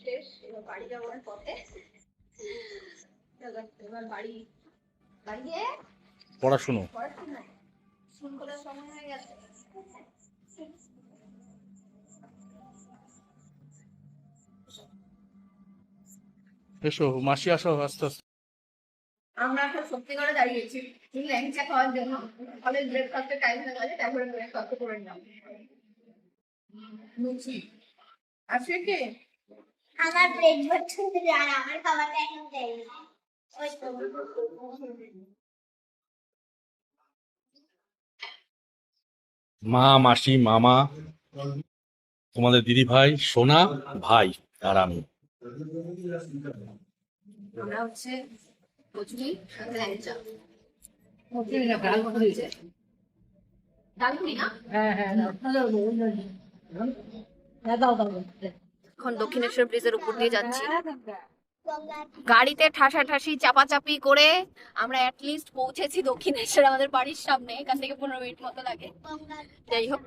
শেষ, এবার বাড়ি যাওয়ার পথে। এবার বাড়ি গিয়ে পড়াশুনো। স্কুল খোলার সময় হয়ে গেছে। এসো মাসি, আসো আস্তে আস্তে। আমরা এখন সত্যি করে দাঁড়িয়েছি ল্যাংচা খাওয়ার জন্য। কলেজ ব্রেকফাস্টের টাইম হয়ে গেছে, তারপরে ব্রেকফাস্ট করে নিলাম। লুচি আসবে কি? আমার প্লেট ভর্তি আর আমার খাবারটা এখন দেয়নি। ওই তো মা, মাসি, মামা, তোমাদের দিদি ভাই, সোনা ভাই আর আমি। আমরা হচ্ছে কচুরি সাথে ল্যাংচা। কচুরি না ডাল করেছে। ডাল করি না? হ্যাঁ হ্যাঁ দাও দাও। এখন দক্ষিণেশ্বর ব্রিজের উপর দিয়ে যাচ্ছি। গাড়িতে ঠাসাঠাসি চাপাচাপি করে আমরা অ্যাটলিস্ট পৌঁছেছি দক্ষিণেশ্বর, আমাদের বাড়ির সামনে। এখান থেকে 15 মিনিট মতো লাগে। যাই হোক,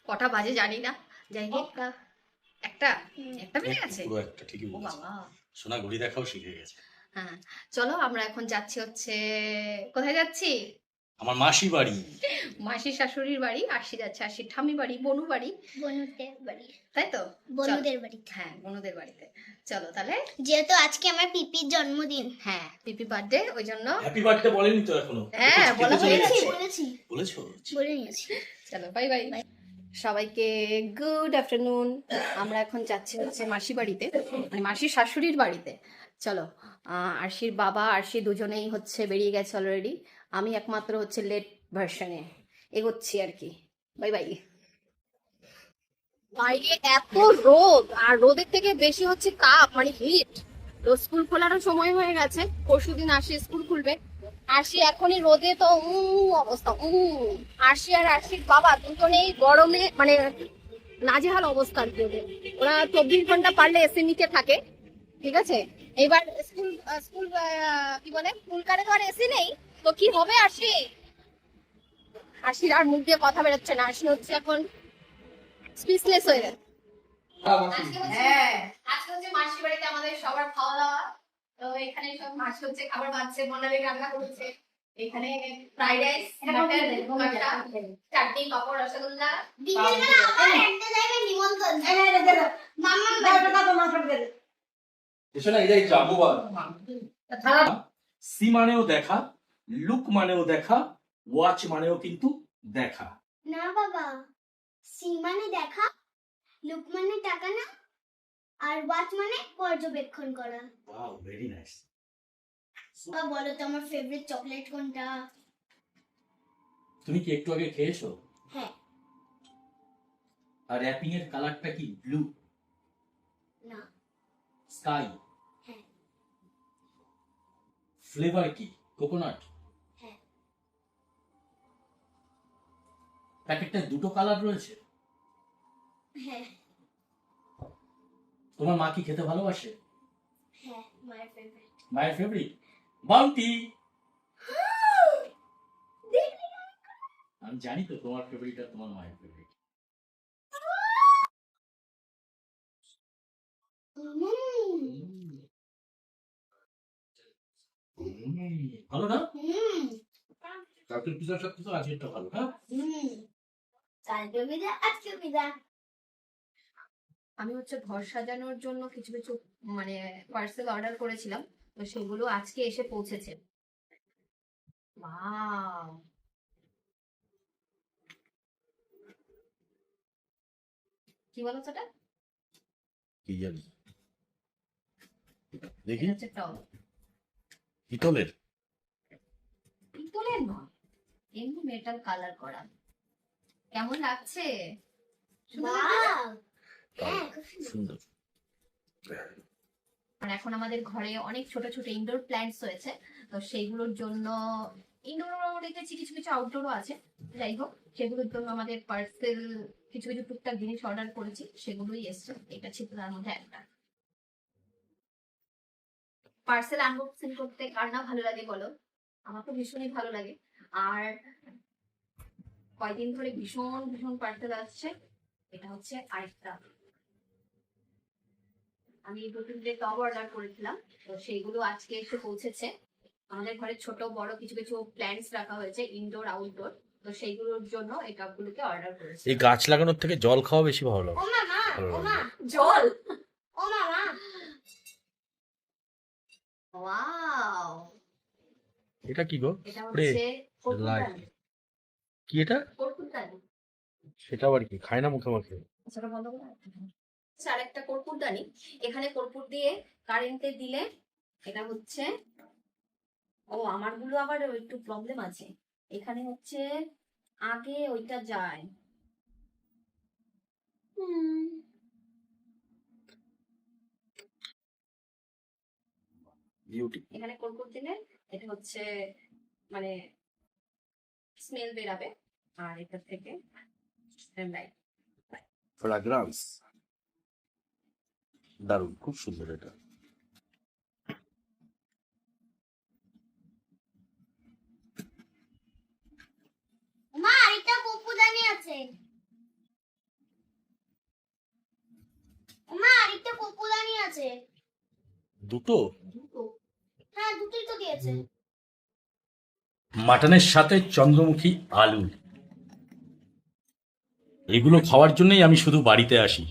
কটা বাজে জানি না। যাই হোক, একটা একটা বেজে গেছে। পুরো একটা, ঠিকই ও বলেছো। বাবা। সোনা ঘড়ি দেখাও শিখে গেছে। হ্যাঁ, চলো আমরা এখন যাচ্ছি হচ্ছে, কোথায় যাচ্ছি? আমার মাসি বাড়ি। মাসির শাশুড়ির বাড়ি। আশি যাচ্ছে, আশির ঠামি বাড়ি, বনু বাড়ি, বনুদের বাড়ি। তাই তো? বনুদের বাড়ি। হ্যাঁ, বনুদের বাড়িতে। চলো তাহলে। যেহেতু আজকে আমার পিপির জন্মদিন। হ্যাঁ, পিপি বার্থডে, ওই জন্য। হ্যাপি বার্থডে বলেনি তো এখনো? হ্যাঁ, বলা হয়েছে। বলেছো? বলে নিয়েছি। চলো, বাই বাই। সবাইকে গুড আফটারনুন। আমরা এখন যাচ্ছি হচ্ছে মাসি বাড়িতে, মানে মাসির শাশুড়ির বাড়িতে। চলো, আরশির বাবা আরশি দুজনেই হচ্ছে বেরিয়ে গেছে অলরেডি। আমি একমাত্র হচ্ছে লেট ভার্সনে এগোচ্ছি আর কি। Bye bye. বাইরে এত রোদ, আর রোদের থেকে বেশি হচ্ছে তাপ, মানে হিট। তো স্কুল খোলারও সময় হয়ে গেছে, পরশুদিন আরশি স্কুল খুলবে। আরশি এখনই রোদে তো অবস্থা। আরশি আর আরশির বাবা দুজনেই গরমে মানে নাজেহাল অবস্থা আর কি ওদের। ওরা 24 ঘন্টা পারলে এসি নিচে থাকে, ঠিক আছে। এবার স্কুল স্কুল কি বলে, স্কুল কারে তো আর এসি নেই, তো কি হবে আরশি? আরশির আর মুখ দিয়ে কথা বেরোচ্ছে না। আরশি হচ্ছে এখন স্পিচলেস হয়ে গেছে। হ্যাঁ, আজকে হচ্ছে মাসির বাড়িতে আমাদের সবার খাওয়া দাওয়া। তো এখানে সব মাসি হচ্ছে খাবার বানাচ্ছে, বনালে রান্না করেছে। এখানে ফ্রাইড রাইস, মাটন, কষা, চাটনি, পাপড়, রসগোল্লা। বিকেলবেলা আমার একটা জায়গায় নিমন্ত্রণ। মাম্মা বাড়ি। এসো না, এই যাবো। সি মানেও দেখা, লুক মানেও দেখা, ওয়াচ মানেও কিন্তু দেখা। না বাবা, সি মানে দেখা, লুক মানে টাকা না, আর ওয়াচ মানে পর্যবেক্ষণ করা। Wow, very nice. বাবা বলো তো আমার ফেভারিট চকলেট কোনটা? তুমি কি একটু আগে খেয়েছো? হ্যাঁ। আর র্যাপিং এর কালারটা কি ব্লু? না। স্কাই? হ্যাঁ। ফ্লেভার কি কোকোনাট? হ্যাঁ। প্যাকেটটা দুটো কালার রয়েছে? হ্যাঁ। তোমার মা কি খেতে ভালোবাসে? হ্যাঁ, মাই ফেভারিট। মায়ের ফেভারিট বাউন্টি। আমি জানি তো তোমার ফেভারিট আর তোমার মায়ের ফেভারিট। ভালো না? কালকের পিজার সাথে তো আজকেরটা ভালো না? কালকে পিজা আজকে পিজা। আমি হচ্ছে ঘর সাজানোর জন্য কিছু কিছু মানে পার্সেল অর্ডার করেছিলাম, তো সেগুলো আজকে এসে পৌঁছেছে। ওয়াও, কি বলো সেটা? কি জানি এটা দেখি হচ্ছে টব। পিতলের। পিতলের নয়, এমনি মেটাল কালার করা। কেমন লাগছে? সুন্দর লাগছে না? ওয়াও, হ্যাঁ খুব সুন্দর। সুন্দর। আর এখন আমাদের ঘরে অনেক ছোট ছোট ইনডোর প্ল্যান্টস হয়েছে, তো সেইগুলোর জন্য ইনডোরও রেখেছি, কিছু কিছু আউটডোরও আছে। যাই হোক, সেগুলোর জন্য আমাদের পার্সেল কিছু কিছু টুকটাক জিনিস অর্ডার করেছি, সেগুলোই এসছে। এটা ছিল তার মধ্যে একটা। পার্সেল আনবক্সিং করতে কার না ভালো লাগে বলো? আমার তো ভীষণই ভালো লাগে। আর কয়দিন ধরে ভীষণ ভীষণ পার্সেল আসছে। এটা হচ্ছে আরেকটা, আমি দুটো যে টব অর্ডার করেছিলাম, তো সেইগুলো আজকে এসে পৌঁছেছে। আমাদের ঘরে ছোট বড় কিছু কিছু প্ল্যান্টস রাখা হয়েছে, ইনডোর আউটডোর, তো সেইগুলোর জন্য এই টবগুলোকে অর্ডার করেছি। এই গাছ লাগানোর থেকে জল খাওয়া বেশি ভালো লাগে। ও মামা, ও মা, জল, ও মামা, ওয়াও, এটা কি গো? এটা স্প্রে হচ্ছে লাইট। কর্পূরদানি। কি এটা? কর্পূরদানি, সেটা আবার কি? খায় না মুখে মুখে? সেটা বন্ধ করে আচ্ছা, আর একটা কর্পূরদানি। এখানে কর্পূর দিয়ে কারেন্টে দিলে এটা হচ্ছে, ও আমারগুলো আবার একটু প্রবলেম আছে। এখানে হচ্ছে আগে ওইটা যায়। বিউটি। এখানে কর্পূর দিলে এটা হচ্ছে মানে স্মেল বেরাবে, আর এটা থেকে লাইট। ফ্রাগ্রান্স। দারুণ, খুব সুন্দর এটা। মা আরেকটা কপুদানি আছে। মা আরেকটা কপুদানি আছে। দুটো? দুটো। হ্যাঁ দুটোই তো দিয়েছে। মাটনের সাথে চন্দ্রমুখী আলু, এগুলো খাওয়ার জন্যই আমি শুধু বাড়িতে আসি।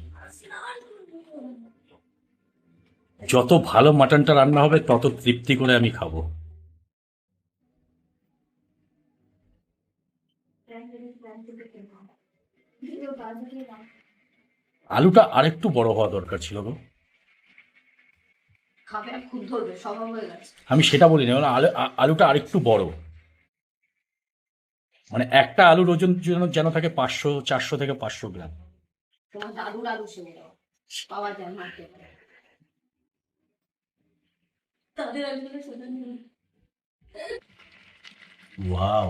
যত ভালো মাটনটা রান্না হবে তত তৃপ্তি করে আমি খাবো। আলুটা আরেকটু বড় হওয়া দরকার ছিল গো। খাবে আর খুব ধরবে, স্বভাব হয়ে গেছে। আমি সেটা বলি না, আলুটা আরেকটু বড়, মানে একটা আলুর ওজন যেন থাকে 400 থেকে 500 গ্রাম। তোমার দাদুর আলু সেগুলো পাওয়া যায় মার্কেটে। তাদের আলুগুলো সেটা নেই। ওয়াও,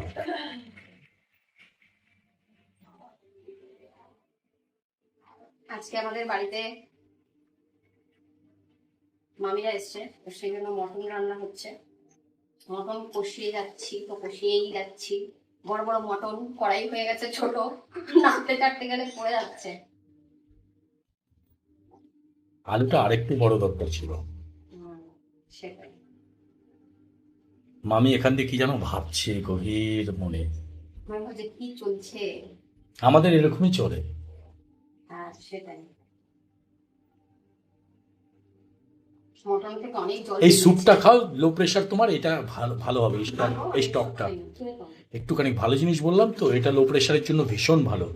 আজকে আমাদের বাড়িতে মামিরা এসছে, তো সেই জন্য মটন রান্না হচ্ছে। মটন কষিয়েই যাচ্ছি। বড় বড় মটন, কড়াই হয়ে গেছে ছোট, নাড়তে চাড়তে গেলে পড়ে যাচ্ছে। আলুটা আরেকটু বড় দরকার ছিল। সেটাই। মামি এখান থেকে কি যেন ভাবছে গভীর মনে। আমি ভাবছি কি চলছে। আমাদের এরকমই চলে। হ্যাঁ সেটাই। মটন থেকে অনেক জল। এই স্যুপটা খাও, লো প্রেশার তোমার, এটা ভালো ভালো হবে। এই স্টকটা একটুখানি ভালো জিনিস বললাম তো, এটা লো প্রেশারের জন্য ভীষণ ভালো।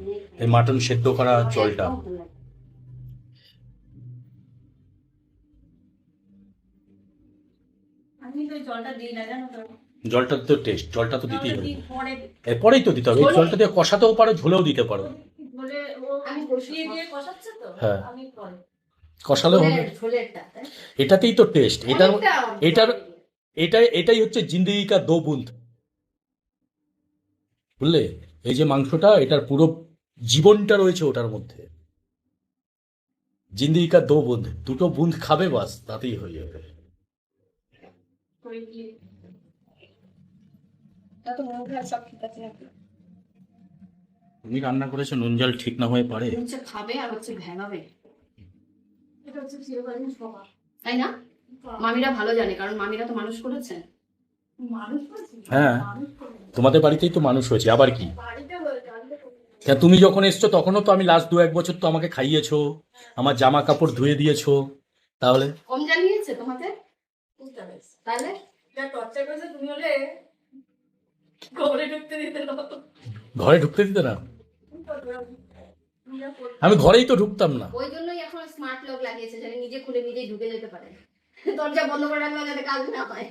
এই মাটন সেদ্ধ করা জলটা। আমি তো জলটা দিই না জানো তো। জলটা তো টেস্ট, জলটা তো দিতেই হবে, এরপরেই তো দিতে হবে। এই জলটা দিয়ে কষাতেও পারো, ঝোলেও দিতে পারো। আমি কষিয়ে দিয়ে কষাচ্ছে তো। হ্যাঁ, আমি পরে কষালেও হবে। ঝোলেরটা এটাতেই তো টেস্ট। এটাই হচ্ছে জিন্দেগি কা দো বুন্দ, বুঝলে? এই যে মাংসটা, এটার পুরো জীবনটা রয়েছে ওটার মধ্যে। জিন্দেগি কা দো বুন্দ, দুটো বুন্দ খাবে বাস, তাতেই হয়ে যাবে। তো মন খারাপ সব ঠিক আছে নাকি? তুমি রান্না করেছো, নুন জল ঠিক না হয়ে পারে? হচ্ছে খাবে আর হচ্ছে ভেঙাবে, এটা হচ্ছে চিরকালীন স্বভাব, তাই না? মামিরা ভালো জানে, কারণ মামিরা তো মানুষ করেছে। হ্যাঁ, তোমাদের বাড়িতেই তো মানুষ হয়েছে, আবার কি? হ্যাঁ, তুমি যখন এসছো তখনও তো আমি লাস্ট 2-1 বছর তো আমাকে খাইয়েছো, আমার জামা কাপড় ধুয়ে দিয়েছো, তাহলে কম জানিয়েছে তোমাকে, তাহলে ঘরে ঢুকতে দিতে না? আমি ঘরেই তো ঢুকতাম না। ওই জন্যই এখন স্মার্ট লক লাগিয়েছে, যাতে নিজে খুলে নিজেই ঢুকে যেতে পারে, দরজা বন্ধ করে রাখলে যাতে কাজ না হয়।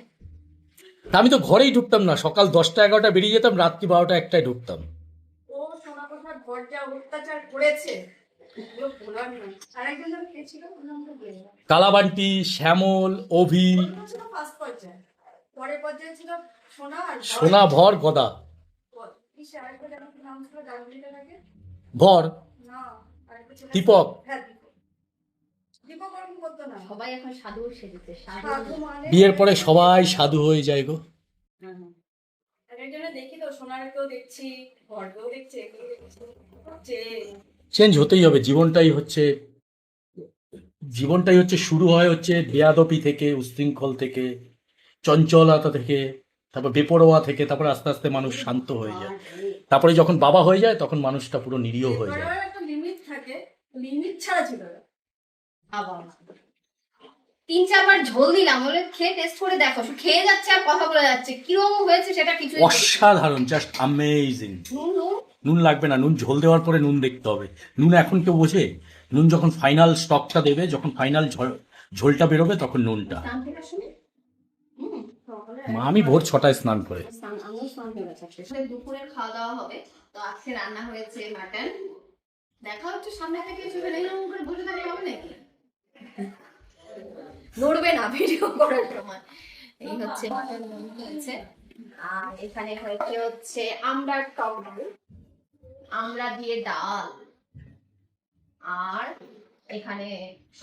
তা আমি তো ঘরেই ঢুকতাম না, সকাল 10টা-11টা বেরিয়ে যেতাম, রাত্রি 12টা-1টায় ঢুকতাম। ও সোনা কথার ঘর যা অত্যাচার করেছে, এগুলো বলার নয়। আর একজন যেন কে ছিল, ওর নামটা বলে দাও। কালাবান্টি, শ্যামল, অভি, ওটা ছিল ফার্স্ট পর্যায়ে, পরের পর্যায়ে ছিল সোনা আর ভর। সোনা, ভর, গদা। কিসে আরেকটা যেন কি নাম ছিল, ডানগুলিটার আগে? ভর, না, আরেকটা ছিল দীপক। হ্যাঁ, দীপক। দীপক ওরকম করতো না। সবাই এখন সাধু সেজেছে, সাধু মানে বিয়ের পরে সবাই সাধু হয়ে যায় গো। একজনে দেখি তো, সোনারকেও দেখছি, ভরকেও দেখছি, এগুলো দেখছি, চেঞ্জ হতেই হবে, জীবনটাই হচ্ছে শুরু হয় হচ্ছে বেয়াদবি থেকে, উচ্ছৃঙ্খল থেকে, চঞ্চলতা থেকে, তারপর বেপরোয়া থেকে, তারপর আস্তে আস্তে মানুষ শান্ত হয়ে যায়, তারপরে যখন বাবা হয়ে যায় তখন মানুষটা পুরো নিরীহ হয়ে যায়। একটা লিমিট থাকে, লিমিট ছাড়া ছিল না। আবার 3-4 বার ঝোল দিলাম, বলে খেয়ে টেস্ট করে দেখো, শুধু খেয়ে যাচ্ছে আর কথা বলে যাচ্ছে, কিরকম হয়েছে সেটা কিছুই বলছে না। অসাধারণ, জাস্ট অ্যামেজিং। নুন নুন নুন লাগবে না, নুন ঝোল দেওয়ার পরে নুন দেখতে হবে। নুন এখন কেউ বোঝে? নুন যখন ফাইনাল স্টকটা দেবে, যখন ফাইনাল ঝোলটা বেরোবে, তখন নুনটা। স্নান থেকে আসলে সকালে আমি ভোর 6টায় স্নান করে। আমিও স্নান হয়ে গেছে। আসলে দুপুরের খাওয়া দাওয়া হবে, তো আজকে রান্না হয়েছে মাটন। দেখা হচ্ছে সামনে থেকে, এসে এরকম করে বসে থাকলে হবে নাকি? নড়বে না ভিডিও করার সময়। এই হচ্ছে মাটন হয়েছে, আর এখানে হচ্ছে আমড়ার টক ডাল, আমড়া দিয়ে ডাল, আর এখানে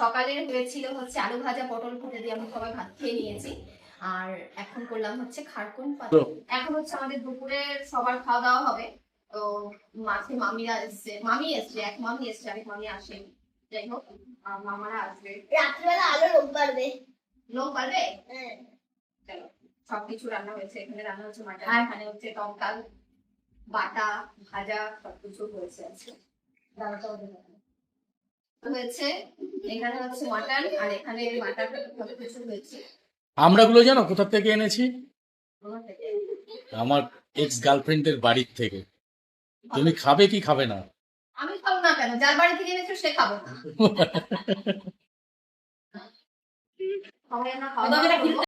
সকালের হয়েছিল হচ্ছে আলু ভাজা, পটল ভাজা দিয়ে আমরা সবাই ভাত খেয়ে নিয়েছি। আর এখন করলাম হচ্ছে খারকুন পাতা। এখন হচ্ছে আমাদের দুপুরের সবার খাওয়া দাওয়া হবে। তো মাঝে মামিরা এসছে, মামি এসছে, এক মামি এসছে, আরেক মামি আসেনি। যাই হোক, আর মামারা আসবে। রাত্রিবেলা আলো লোক বাড়বে। লোক পারবে? হ্যাঁ। চলো, সবকিছু রান্না হয়েছে। এখানে রান্না হচ্ছে মাটন, এখানে হচ্ছে টক বাটা, ভাজা, সবকিছু হয়েছে আজকে। ডালটাও হয়েছে, এখানে হচ্ছে মাটন, আর এখানে মাটন সবকিছু হয়েছে। আমরাগুলো জানো কোথা থেকে এনেছি? আমার থেকে। আমার এক্স গার্লফ্রেন্ডের বাড়ির থেকে। তুমি খাবে কি খাবে না? আমি খাবো না কেন? যার বাড়ি থেকে এনেছো সে খাবো না। সবাই আমরা খাওয়া দাওয়া করবো।